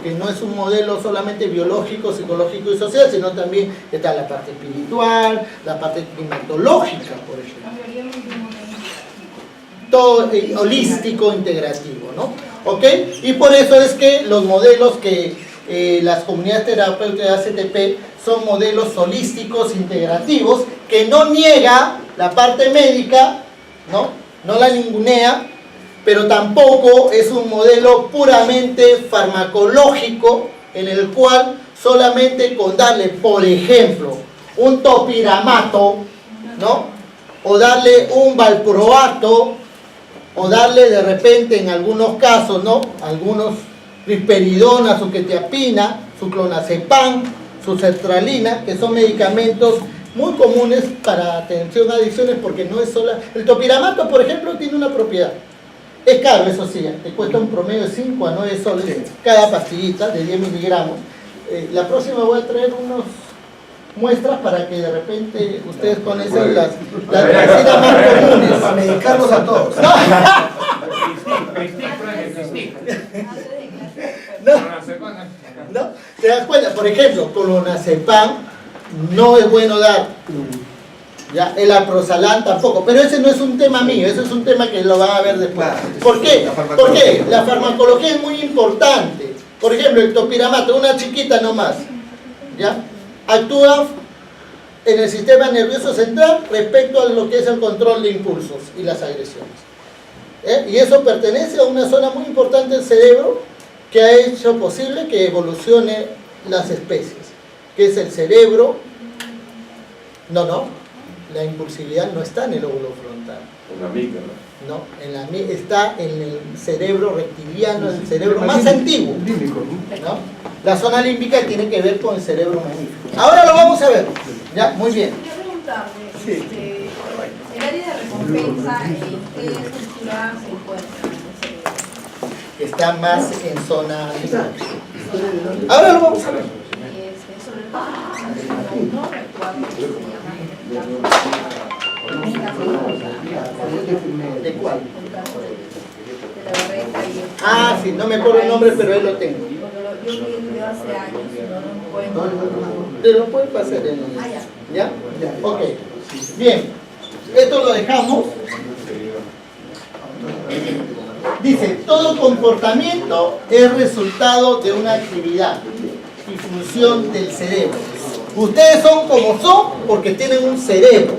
que no es un modelo solamente biológico, psicológico y social, sino también está la parte espiritual, la parte climatológica, por ejemplo. Todo holístico, integrativo, ¿no? ¿Ok? Y por eso es que los modelos que las comunidades terapéuticas ACTP son modelos holísticos, integrativos, que no niega la parte médica, ¿no? No la ningunea, pero tampoco es un modelo puramente farmacológico en el cual solamente con darle, por ejemplo, un topiramato, ¿no? O darle un valproato, o darle de repente en algunos casos, ¿no? Algunos risperidona, su quetiapina, su clonazepam, su sertralina, que son medicamentos muy comunes para atención a adicciones porque no es sola. El topiramato, por ejemplo, tiene una propiedad. Es caro, eso sí, te cuesta un promedio de 5 a 9 soles cada pastillita de 10 miligramos. La próxima voy a traer unas muestras para que de repente ustedes conozcan las medicinas más comunes. Para medicarlos a todos. ¿No? ¿Te das cuenta? Por ejemplo, clonazepam no es bueno dar. ¿Ya? El alprazolam tampoco, pero ese no es un tema mío, ese es un tema que lo van a ver después. ¿Por qué? Porque la farmacología es muy importante. Por ejemplo, el topiramato, una chiquita nomás, ¿ya? Actúa en el sistema nervioso central respecto a lo que es el control de impulsos y las agresiones. Y eso pertenece a una zona muy importante del cerebro que ha hecho posible que evolucione las especies, que es el cerebro. La impulsividad no está en el lóbulo frontal. En la amígdala. No, está en el cerebro reptiliano, el cerebro más antiguo. ¿No? La zona límbica tiene que ver con el cerebro mamífero. Ahora lo vamos a ver. Ya, muy bien. Quería preguntarle, el área de recompensa, ¿en qué estructura se encuentra? Está más en zona límbica. Ahora lo vamos a ver. Sobre todo, el 4 se llama ¿De cuál? de la barreta y Ah, sí, no me acuerdo el nombre, pero él lo tengo. yo vi hace años y no lo encuentro. Te lo puede pasar en un... Ya. ¿Ya? Ok. Bien. Esto lo dejamos. Dice, todo comportamiento es resultado de una actividad y función del cerebro. Ustedes son como son porque tienen un cerebro.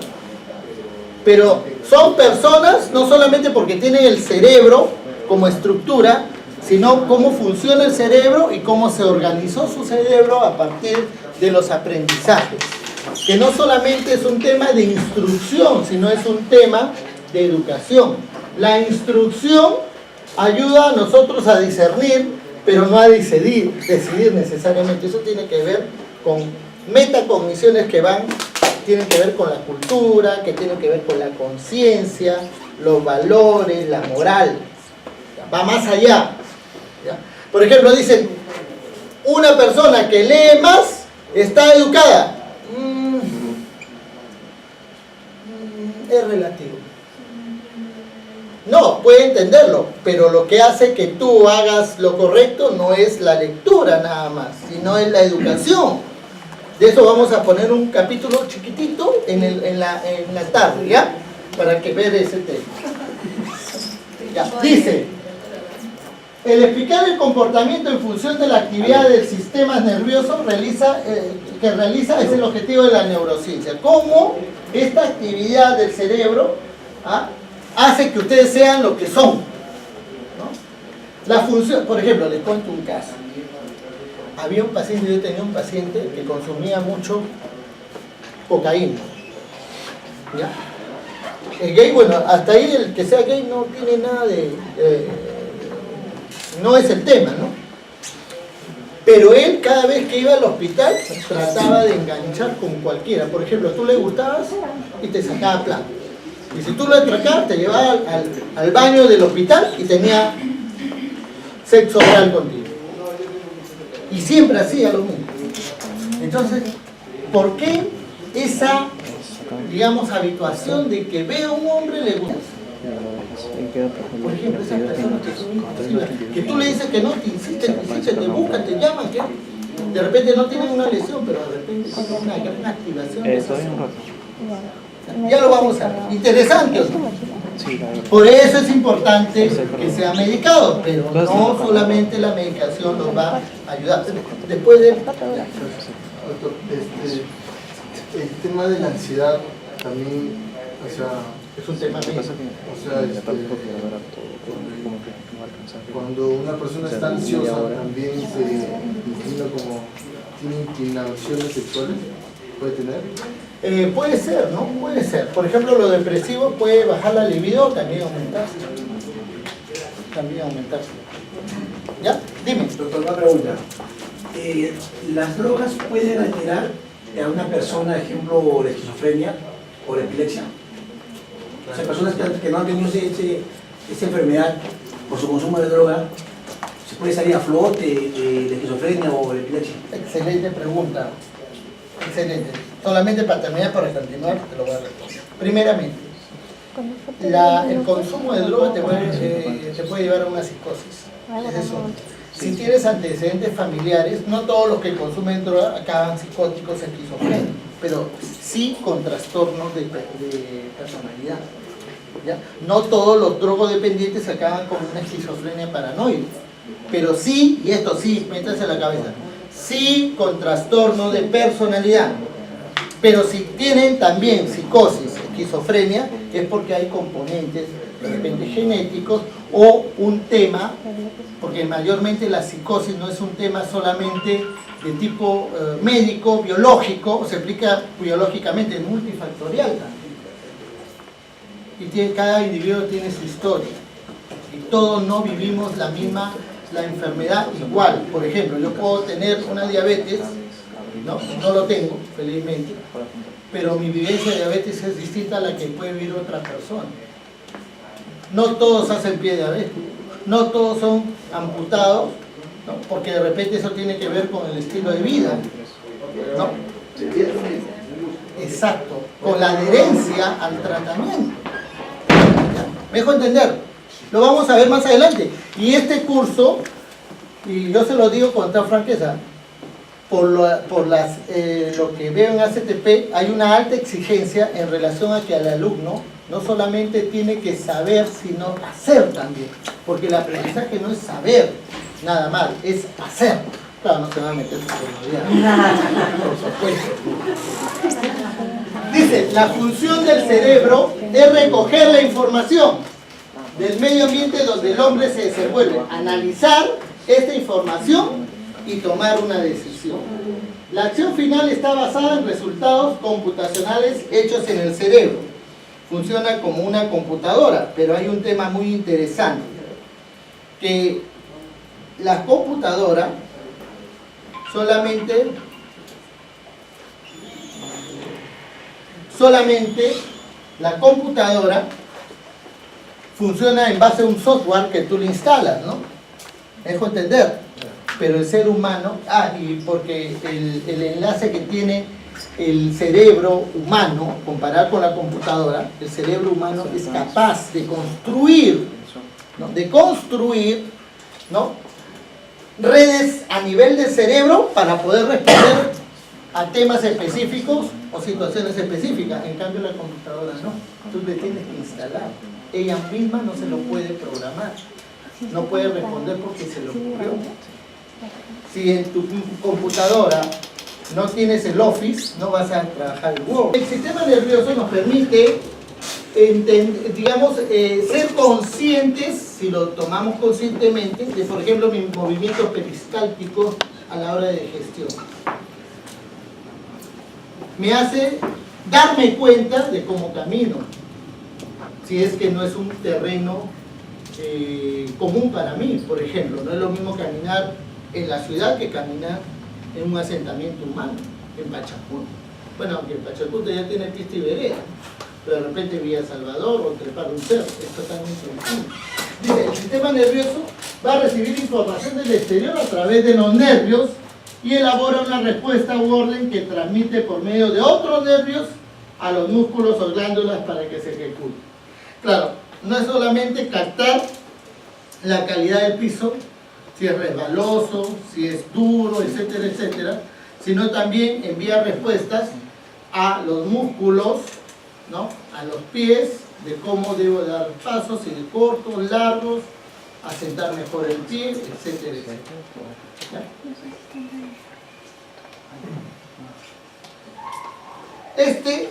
Pero son personas no solamente porque tienen el cerebro como estructura, sino cómo funciona el cerebro y cómo se organizó su cerebro a partir de los aprendizajes. Que no solamente es un tema de instrucción, sino es un tema de educación. La instrucción ayuda a nosotros a discernir, pero no a decidir necesariamente. Eso tiene que ver con metacogniciones que tienen que ver con la cultura, que tienen que ver con la conciencia, los valores, la moral. Va más allá. ¿Ya? Por ejemplo, dicen, una persona que lee más está educada. Es relativo. No, puede entenderlo, pero lo que hace que tú hagas lo correcto no es la lectura nada más, sino es la educación. De eso vamos a poner un capítulo chiquitito en la tarde, ¿ya? Para que vean ese tema. Ya. Dice, el explicar el comportamiento en función de la actividad del sistema nervioso que realiza es el objetivo de la neurociencia. ¿Cómo esta actividad del cerebro hace que ustedes sean lo que son? ¿No? La función, por ejemplo, les cuento un caso. Yo tenía un paciente que consumía mucho cocaína. ¿Ya? El gay, bueno, hasta ahí el que sea gay no tiene nada no es el tema, ¿no? Pero él cada vez que iba al hospital trataba de enganchar con cualquiera. Por ejemplo, tú le gustabas y te sacaba plata. Y si tú lo atracabas, te llevaba al baño del hospital y tenía sexo oral contigo. Y siempre hacía lo mismo. Entonces, ¿por qué esa, digamos, habituación de que vea a un hombre le gusta? Por ejemplo, esas personas que son impulsivas, que tú le dices que no, te insisten, te buscan, te llaman, que de repente no tienen una lesión, pero de repente tienen una gran activación de esas zonas. Ya lo vamos a ver. Interesante, ¿no? Por eso es importante que sea medicado, pero no solamente la medicación nos va a ayudar. Después de... El tema de la ansiedad también, o sea, es un tema médico. O sea, cuando una persona está ansiosa también se inclina como, tiene inclinaciones sexuales, ¿puede tener? Puede ser, ¿no? Puede ser. Por ejemplo, lo depresivo puede bajar la libido, también aumentarse. ¿Ya? Dime. Doctor, una pregunta. ¿Las drogas pueden alterar a una persona, ejemplo, de esquizofrenia o de epilepsia? O sea, personas que no han tenido esa enfermedad por su consumo de droga, ¿se puede salir a flote de esquizofrenia o de epilepsia? Excelente pregunta. Excelente. Solamente para terminar, para continuar, te lo voy a responder. Primeramente, el consumo de droga te puede llevar a una psicosis. Es eso. Si tienes antecedentes familiares, no todos los que consumen droga acaban psicóticos, esquizofrénicos, pero sí con trastornos de personalidad. ¿Ya? No todos los drogodependientes acaban con una esquizofrenia paranoide, pero sí, y esto sí, métanse en la cabeza, sí con trastorno de personalidad. Pero si tienen también psicosis, esquizofrenia, es porque hay componentes de repente genéticos o un tema, porque mayormente la psicosis no es un tema solamente de tipo médico, biológico, se explica biológicamente, es multifactorial también. Y cada individuo tiene su historia. Y todos no vivimos la enfermedad igual. Por ejemplo, yo puedo tener una diabetes, no lo tengo, felizmente, pero mi vivencia de diabetes es distinta a la que puede vivir otra persona. No todos hacen pie diabético, no todos son amputados, ¿no? Porque de repente eso tiene que ver con el estilo de vida, ¿no? Exacto, con la adherencia al tratamiento. ¿Me dejo entender? Lo vamos a ver más adelante. Y este curso, y yo se lo digo con toda franqueza, por lo que veo en ACTP, hay una alta exigencia en relación a que el alumno no solamente tiene que saber, sino hacer también. Porque el aprendizaje no es saber nada más, es hacer. Claro, no se va a meter su comodidad. Por supuesto. Dice, la función del cerebro es recoger la información del medio ambiente donde el hombre se desenvuelve, analizar esta información y tomar una decisión. La acción final está basada en resultados computacionales hechos en el cerebro. Funciona como una computadora, pero hay un tema muy interesante, que la computadora solamente la computadora funciona en base a un software que tú le instalas, ¿no? ¿Me dejo entender? Pero el ser humano, y porque el enlace que tiene el cerebro humano, comparado con la computadora, el cerebro humano es capaz de construir, ¿no? Redes a nivel del cerebro para poder responder a temas específicos o situaciones específicas. En cambio la computadora no, tú le tienes que instalar, ella misma no se lo puede programar, no puede responder porque se lo ocurrió. Si en tu computadora no tienes el Office, no vas a trabajar el Word. El sistema nervioso nos permite, ser conscientes, si lo tomamos conscientemente, de, por ejemplo, mis movimientos peristálticos a la hora de digestión. Me hace darme cuenta de cómo camino, si es que no es un terreno común para mí. Por ejemplo, no es lo mismo caminar en la ciudad que caminar en un asentamiento humano, en Pachacútec. Bueno, aunque en Pachacútec ya tiene pista y vereda, pero de repente Villa Salvador o trepar un cerro, es totalmente distinto. Dice, el sistema nervioso va a recibir información del exterior a través de los nervios y elabora una respuesta u orden que transmite por medio de otros nervios a los músculos o glándulas para que se ejecute. Claro, no es solamente captar la calidad del piso, si es resbaloso, si es duro, etcétera, etcétera, sino también envía respuestas a los músculos, ¿no? A los pies, de cómo debo dar pasos, si de cortos, largos, asentar mejor el pie, etcétera, etcétera. ¿Ya? Este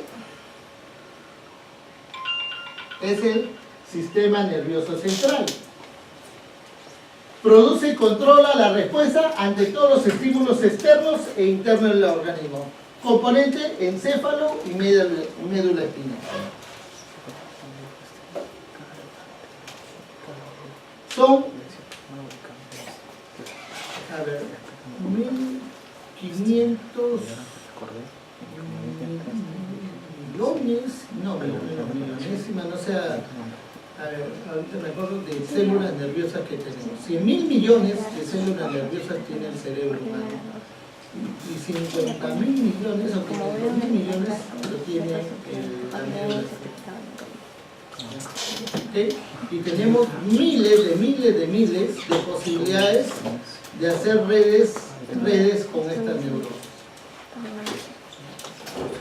es el sistema nervioso central. Produce y controla la respuesta ante todos los estímulos externos e internos del organismo. Componente encéfalo y médula espinal. Son, a ver, 1.500 millones, no, millonésima, no sé, a ver, ahorita me acuerdo de células nerviosas que tenemos. 100.000 millones de células nerviosas tiene el cerebro humano. Y 50.000 millones o 500.000 millones lo tiene la médula. ¿Okay? Y tenemos miles de posibilidades de hacer redes con estas neuronas.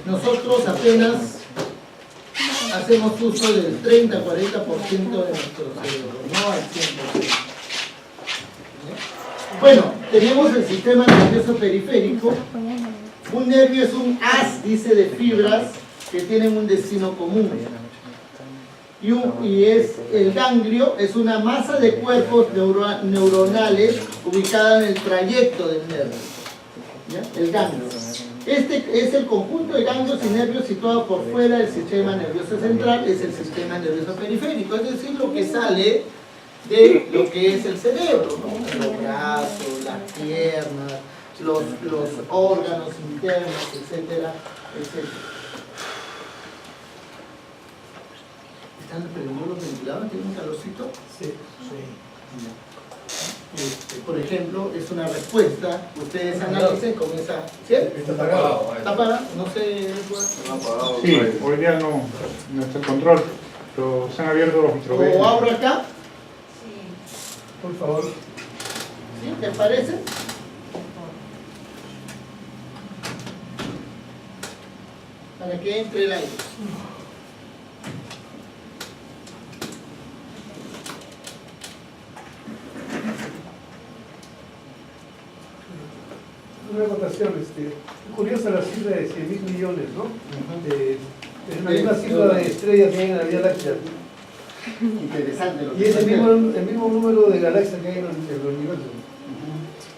Nosotros apenas hacemos uso del 30-40% de nuestro cerebro, no al 100%. Bueno, tenemos el sistema nervioso periférico. Un nervio es un haz, dice, de fibras que tienen un destino común. Y es el ganglio, es una masa de cuerpos neuronales ubicada en el trayecto del nervio. ¿Ya? El ganglio. Este es el conjunto de ganglios y nervios situado por fuera del sistema nervioso central, es el sistema nervioso periférico, es decir, lo que sale de lo que es el cerebro, ¿no? Los brazos, las piernas, los órganos internos, etcétera, etcétera. ¿Están prendiendo los ventiladores? ¿Tienen un calorcito? Sí. Por ejemplo, es una respuesta, ustedes analicen con esa... ¿Sí? Está apagado. ¿Está apagado? No sé, Eduardo. Sí, hoy día no está el control, pero se han abierto los microondas. ¿O abro acá? Por favor. ¿Sí? ¿Te parece? Para que entre el aire. Una acotación, curiosa la cifra de 100.000 millones, ¿no? Es la misma cifra de estrellas que hay en la Vía Láctea. Interesante lo que Y es el plantea. mismo número de galaxias que hay en el universo.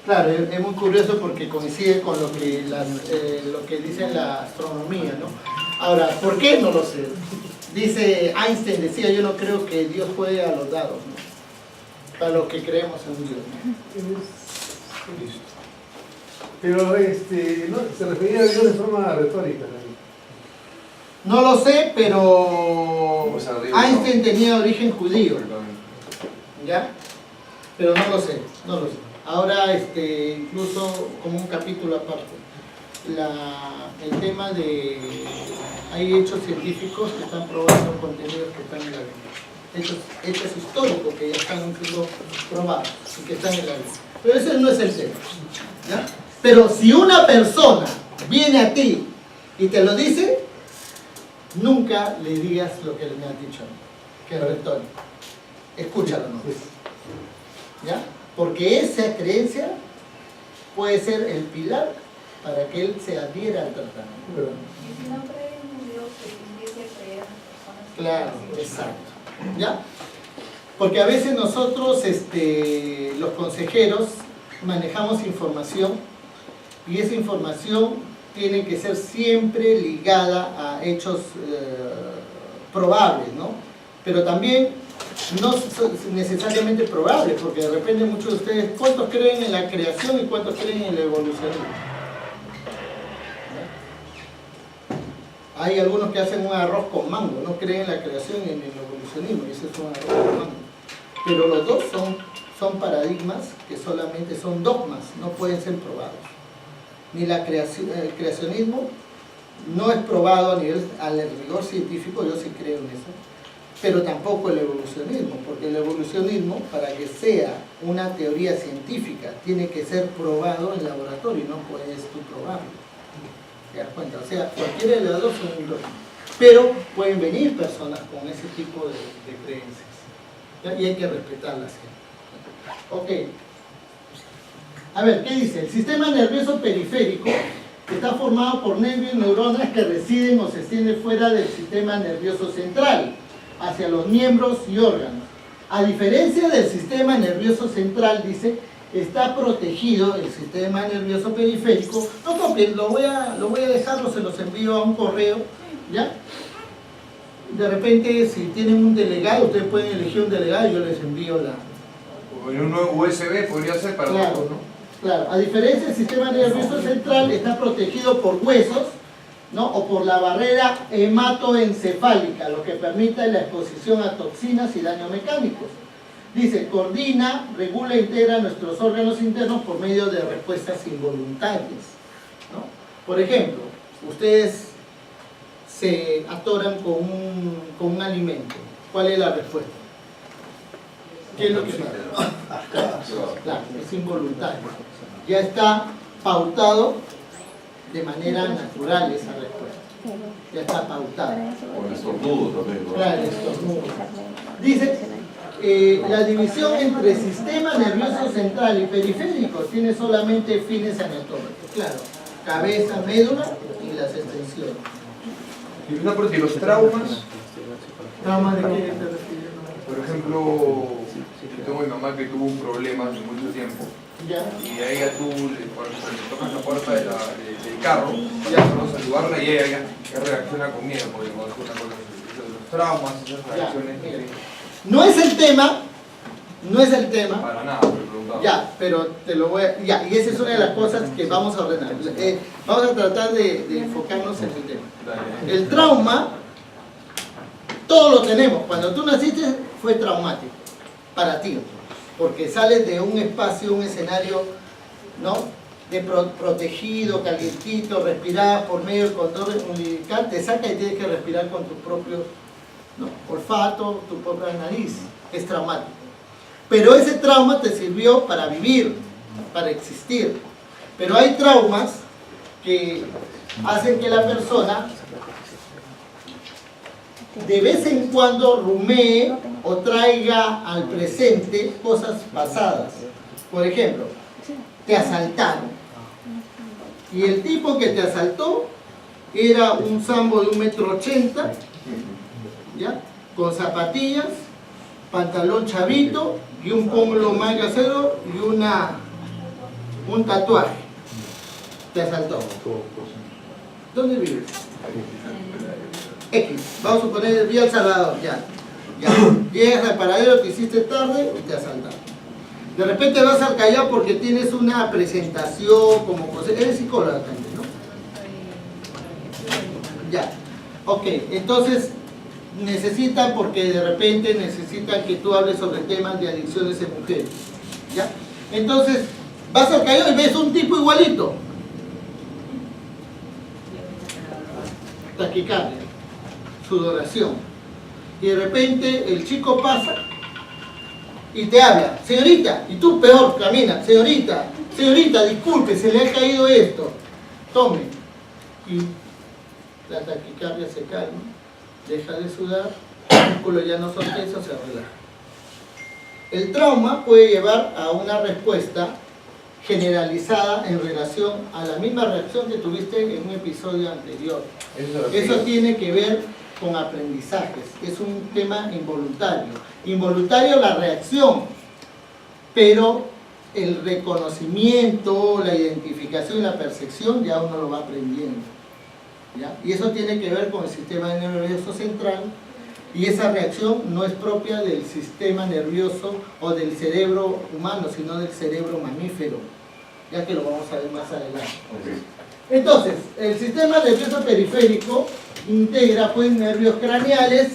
Claro, es muy curioso porque coincide con lo que dice la astronomía, ¿no? Ahora, ¿por qué? No lo sé. Dice Einstein, decía, yo no creo que Dios juegue a los dados, ¿no? Para los que creemos en Dios, ¿no? Pero no, se refería a Dios de forma retórica. No lo sé, pero Einstein tenía origen judío, ¿ya? Pero no lo sé. Ahora, incluso como un capítulo aparte, el tema de... Hay hechos científicos que están probando contenidos que están en la Biblia. Hechos históricos que ya están siendo probados y que están en la Biblia. Pero ese no es el tema, ¿ya? Pero si una persona viene a ti y te lo dice, nunca le digas lo que me has dicho, que es retórico. Escúchalo, ¿no? ¿Ya? Porque esa creencia puede ser el pilar para que él se adhiera al tratamiento. Y si no creen en Dios, se dice creer en personas. Claro, exacto. ¿Ya? Porque a veces nosotros, los consejeros, manejamos información y esa información tiene que ser siempre ligada a hechos probables, ¿no? Pero también no necesariamente probables, porque de repente muchos de ustedes, ¿cuántos creen en la creación y cuántos creen en el evolucionismo? ¿No? Hay algunos que hacen un arroz con mango, no creen en la creación y en el evolucionismo, y ese es un arroz con mango. Pero los dos son paradigmas que solamente son dogmas, no pueden ser probados. Ni el creacionismo no es probado al rigor científico, yo sí creo en eso, pero tampoco el evolucionismo, porque el evolucionismo, para que sea una teoría científica, tiene que ser probado en laboratorio y no puedes tú probarlo. ¿Te das cuenta? O sea, cualquiera de los dos son ilógicos. Pero pueden venir personas con ese tipo de creencias, ¿ya? Y hay que respetarlas. Ok. A ver, ¿qué dice? El sistema nervioso periférico está formado por nervios y neuronas que residen o se extienden fuera del sistema nervioso central, hacia los miembros y órganos. A diferencia del sistema nervioso central, dice, está protegido el sistema nervioso periférico. No copien, lo voy a dejarlo, se los envío a un correo, ¿ya? De repente, si tienen un delegado, ustedes pueden elegir un delegado y yo les envío la... O en un USB podría ser para Claro, todos, ¿no? Claro, a diferencia del sistema nervioso central, está protegido por huesos, ¿no? O por la barrera hematoencefálica, lo que permite la exposición a toxinas y daños mecánicos. Dice, coordina, regula e integra nuestros órganos internos por medio de respuestas involuntarias, ¿no? Por ejemplo, ustedes se atoran con un alimento. ¿Cuál es la respuesta? ¿Qué es lo que pasa? Claro, es involuntario. Ya está pautado de manera natural esa respuesta. Ya está pautado. O el estornudo también, ¿no? Claro, el estornudo. Dice, la división entre sistema nervioso central y periférico tiene solamente fines anatómicos. Claro, cabeza, médula y las extensiones. Y una parte de los traumas, ¿Traumas de qué te refieres? por ejemplo, yo tengo mi mamá que tuvo un problema hace mucho tiempo. Ya. Y a ella tú cuando le tocas la puerta del carro, ya solo saludarla y ella ya reacciona con miedo, porque cuando es una cosa, los traumas, esas reacciones, Ya, mira. No es el tema, para nada, me preguntaba. ya, pero te lo voy a... Ya, y esa es una de las cosas que vamos a ordenar. Vamos a tratar de enfocarnos en el tema. Dale. El trauma, todos lo tenemos. Cuando tú naciste fue traumático para ti, porque sales de un espacio, un escenario, ¿no? Protegido, calientito, respirada por medio del condón umbilical, te saca y tienes que respirar con tu propio, ¿no? Olfato, tu propia nariz. Es traumático. Pero ese trauma te sirvió para vivir, para existir. Pero hay traumas que hacen que la persona de vez en cuando rumee o traiga al presente cosas pasadas. Por ejemplo, te asaltaron. Y el tipo que te asaltó era un sambo de 1,80 m, ¿ya? Con zapatillas, pantalón chavito y un pómulo manga cero y un tatuaje. Te asaltó. ¿Dónde vives? X. Vamos a suponer Vía El Salvador, ya. Llegas al paradero, te hiciste tarde y te asaltaron. De repente vas al Callao porque tienes una presentación como... Eres psicóloga también, ¿no? Ya. Ok, entonces necesitan, porque de repente necesitan que tú hables sobre temas de adicciones en mujeres. ¿Ya? Entonces, vas al Callao y ves un tipo igualito. Taquicardia, sudoración. Y de repente el chico pasa y te habla, señorita, y tú peor, camina, señorita, disculpe, se le ha caído esto, tome. Y la taquicardia se calma, deja de sudar, el músculo ya no son tensos, se relaja. El trauma puede llevar a una respuesta generalizada en relación a la misma reacción que tuviste en un episodio anterior. Eso tiene que ver con aprendizajes, es un tema involuntario. Involuntario la reacción, pero el reconocimiento, la identificación y la percepción ya uno lo va aprendiendo, ¿ya? Y eso tiene que ver con el sistema nervioso central, y esa reacción no es propia del sistema nervioso o del cerebro humano, sino del cerebro mamífero, ya que lo vamos a ver más adelante. Entonces, el sistema nervioso periférico integra pues nervios craneales,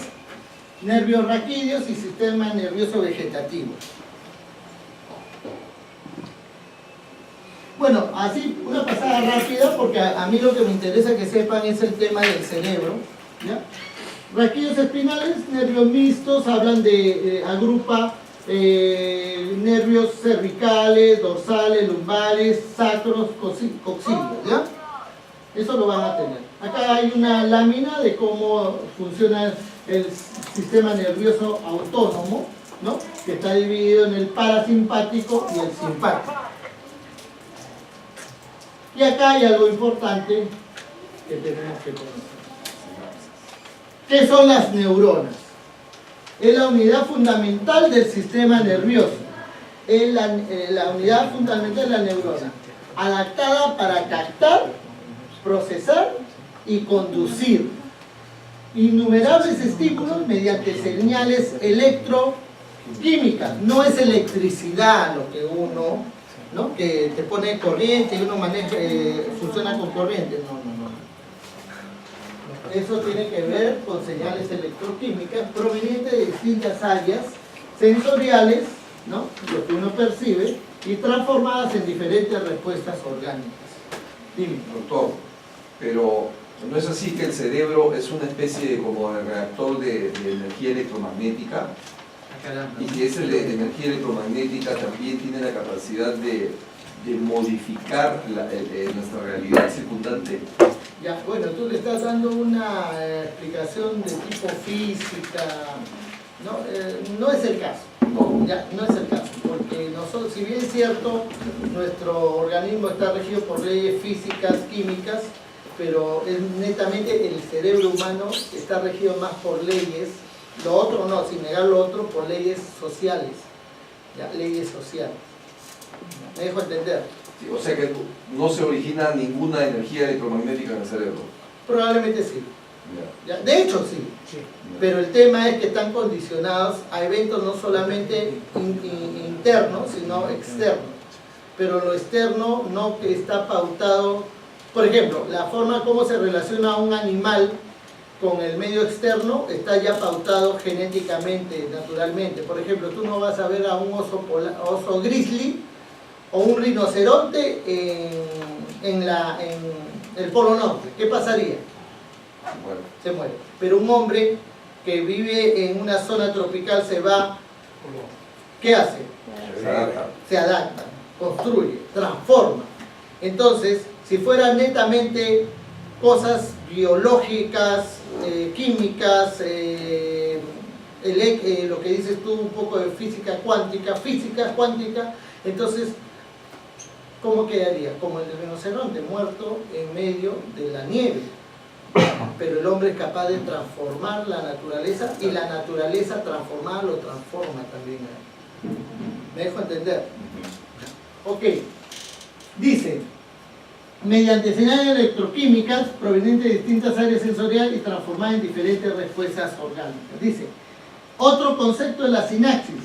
nervios raquídeos y sistema nervioso vegetativo. Bueno, así una pasada rápida, porque a mí lo que me interesa que sepan es el tema del cerebro, ¿ya? Rasquillos espinales, nervios mixtos, hablan de, agrupa nervios cervicales, dorsales, lumbares, sacros, coxígeos, ¿ya? Eso lo van a tener. Acá hay una lámina de cómo funciona el sistema nervioso autónomo, ¿no? Que está dividido en el parasimpático y el simpático. Y acá hay algo importante que tenemos que conocer. ¿Qué son las neuronas? Es la unidad fundamental del sistema nervioso. Es la unidad fundamental de la neurona, adaptada para captar, procesar y conducir innumerables estímulos mediante señales electroquímicas. No es electricidad lo que uno, ¿no? Que te pone corriente y uno maneja, funciona con corriente. No. Eso tiene que ver con señales electroquímicas provenientes de distintas áreas sensoriales, ¿no? Lo que uno percibe, y transformadas en diferentes respuestas orgánicas. Dime. Doctor, pero ¿no es así que el cerebro es una especie de como de reactor de energía electromagnética? Y que esa energía electromagnética también tiene la capacidad de modificar nuestra realidad circundante. Ya, bueno, tú le estás dando una explicación de tipo física, no es el caso. Ya, no es el caso, porque nosotros, si bien es cierto, nuestro organismo está regido por leyes físicas, químicas, pero es netamente el cerebro humano está regido más por leyes, lo otro no, sin negar lo otro, por leyes sociales, ya, leyes sociales. ¿Me dejo entender? Sí, o sea que no se origina ninguna energía electromagnética en el cerebro. Probablemente sí. Ya. Ya, de hecho sí. Pero el tema es que están condicionados a eventos no solamente internos, sino externos. Pero lo externo no está pautado. Por ejemplo, la forma como se relaciona un animal con el medio externo está ya pautado genéticamente, naturalmente. Por ejemplo, tú no vas a ver a un oso grizzly o un rinoceronte en el Polo Norte. ¿Qué pasaría? Bueno. Se muere. Pero un hombre que vive en una zona tropical se va, ¿qué hace? Se adapta, construye, transforma. Entonces, si fueran netamente cosas biológicas, químicas, lo que dices tú, un poco de física cuántica, entonces, ¿cómo quedaría? Como el rinoceronte muerto en medio de la nieve. Pero el hombre es capaz de transformar la naturaleza, y la naturaleza transformada lo transforma también. ¿Me dejo entender? Ok. Dice, mediante señales electroquímicas provenientes de distintas áreas sensoriales y transformadas en diferentes respuestas orgánicas. Dice, otro concepto es la sinapsis,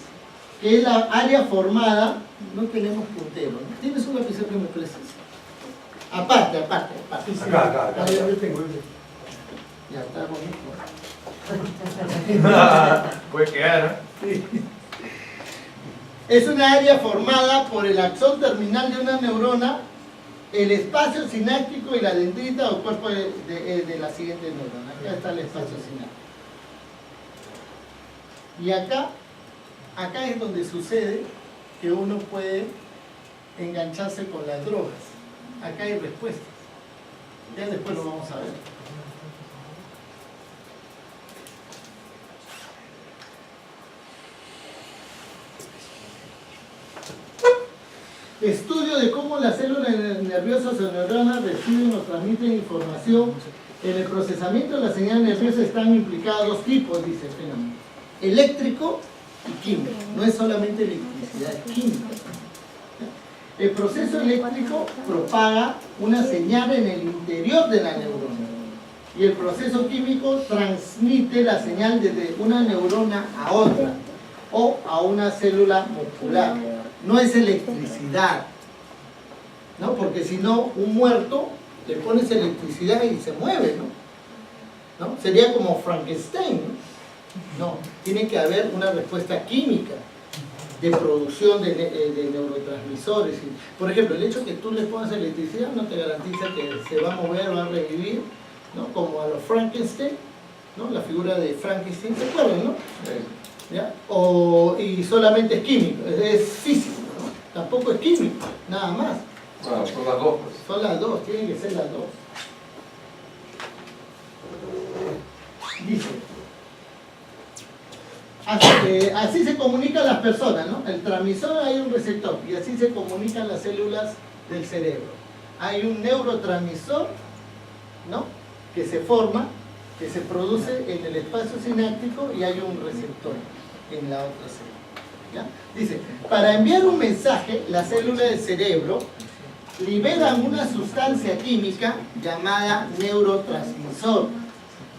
que es la área formada. No tenemos puntero, ¿no? ¿Tienes un lapicero que me prestes? Aparte. Acá. Yo tengo. Ya está bonito. Puede quedar, Sí. Es una área formada por el axón terminal de una neurona, el espacio sináptico y la dendrita o cuerpo de la siguiente neurona. Acá está el espacio sináptico. Y acá es donde sucede que uno puede engancharse con las drogas. Acá hay respuestas. Ya después lo vamos a ver. Estudio de cómo las células nerviosas o neuronas reciben o transmiten información. En el procesamiento de la señal nerviosa están implicados dos tipos, dice el fenómeno: eléctrico y químico. No es solamente electricidad, es química. El proceso eléctrico propaga una señal en el interior de la neurona, y el proceso químico transmite la señal desde una neurona a otra o a una célula muscular. No es electricidad, ¿no? Porque si no, un muerto le pones electricidad y se mueve, ¿no? Sería como Frankenstein, ¿no? No, tiene que haber una respuesta química de producción de neurotransmisores. Por ejemplo, el hecho que tú le pongas electricidad no te garantiza que se va a mover, va a revivir, ¿no? Como a los Frankenstein, ¿no? La figura de Frankenstein, ¿se acuerdan, no? Sí. ¿Ya? Y solamente es químico, es físico, ¿no? Tampoco es químico, nada más. Bueno, son las dos, pues. Son las dos, tienen que ser las dos. Dice, así se comunican las personas, ¿no? El transmisor, hay un receptor, y así se comunican las células del cerebro. Hay un neurotransmisor, ¿no? Que se forma, que se produce en el espacio sináptico, y hay un receptor en la otra célula, ¿ya? Dice, para enviar un mensaje, las células del cerebro liberan una sustancia química llamada neurotransmisor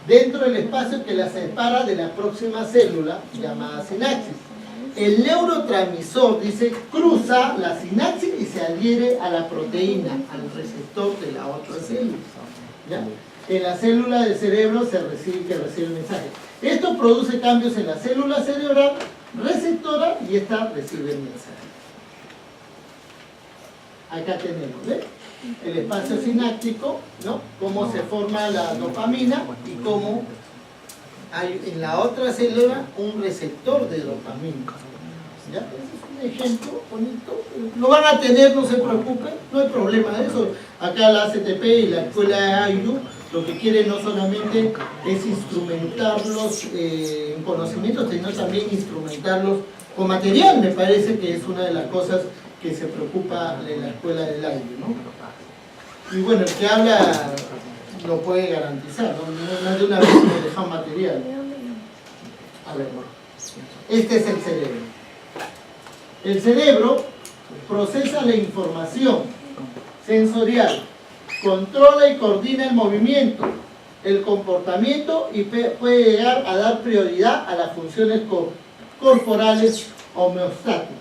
dentro del espacio que la separa de la próxima célula llamada sinapsis. El neurotransmisor, dice, cruza la sinapsis y se adhiere a la proteína, al receptor de la otra célula, ¿ya? En la célula del cerebro recibe el mensaje. Esto produce cambios en la célula cerebral receptora y esta recibe el mensaje. Acá tenemos, ¿ves? El espacio sináptico, ¿no? Cómo se forma la dopamina y cómo hay en la otra célula un receptor de dopamina. ¿Ya? Ese es un ejemplo bonito. Lo van a tener, no se preocupen, no hay problema de eso. Acá la ACTP y la escuela de AIU lo que quieren no solamente es instrumentarlos en conocimientos, sino también instrumentarlos con material. Me parece que es una de las cosas que se preocupa en la escuela del AIU, ¿no? Y bueno, el que habla lo puede garantizar, ¿no? Más de una vez nos dejan material. A ver, este es el cerebro. El cerebro procesa la información sensorial, controla y coordina el movimiento, el comportamiento y puede llegar a dar prioridad a las funciones corporales homeostáticas,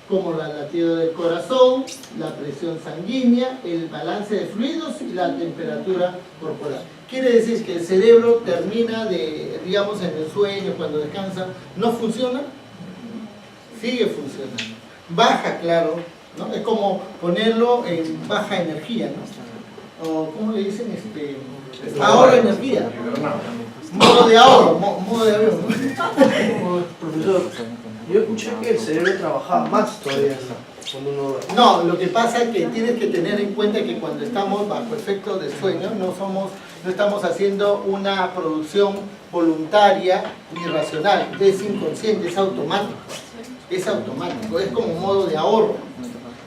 como el latido del corazón, la presión sanguínea, el balance de fluidos y la temperatura corporal. Quiere decir que el cerebro termina de, digamos, en el sueño, cuando descansa, ¿no funciona? Sigue funcionando. Baja, claro, ¿no? Es como ponerlo en baja energía, ¿no? O, ¿cómo le dicen? Ahorro de energía. Modo de ahorro, modo de avión. Profesor, yo escuché que el cerebro trabajaba más todavía cuando uno... No, lo que pasa es que tienes que tener en cuenta que cuando estamos bajo efectos de sueño no estamos haciendo una producción voluntaria ni racional, es inconsciente, es automático. Es automático, es como un modo de ahorro.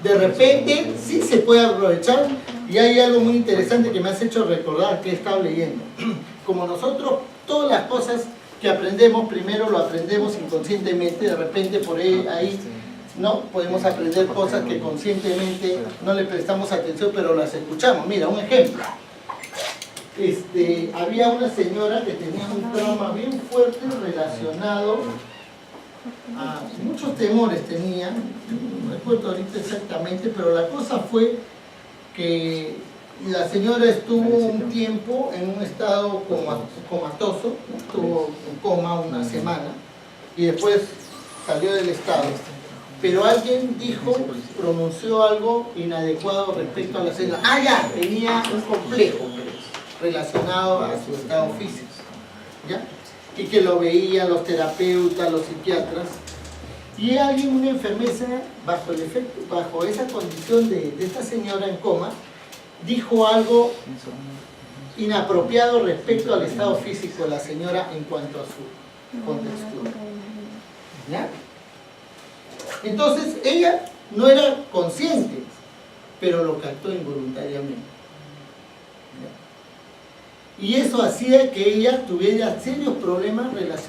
De repente sí se puede aprovechar, y hay algo muy interesante que me has hecho recordar que he estado leyendo. Como nosotros, todas las cosas que aprendemos, primero lo aprendemos inconscientemente, de repente por ahí no podemos aprender cosas que conscientemente no le prestamos atención, pero las escuchamos. Mira, un ejemplo. Había una señora que tenía un trauma bien fuerte relacionado a muchos temores tenía, no recuerdo ahorita exactamente, pero la cosa fue que la señora estuvo un tiempo en un estado comatoso, estuvo en coma una semana y después salió del estado, pero alguien pronunció algo inadecuado respecto a la célula. Ya, tenía un complejo relacionado a su estado físico, ¿ya? Y que lo veían los terapeutas, los psiquiatras, y alguien, una enfermera, bajo esa condición de esta señora en coma, dijo algo inapropiado respecto al estado físico de la señora en cuanto a su contextura. ¿Ya? Entonces ella no era consciente, pero lo captó involuntariamente. ¿Ya? Y eso hacía que ella tuviera serios problemas relacionados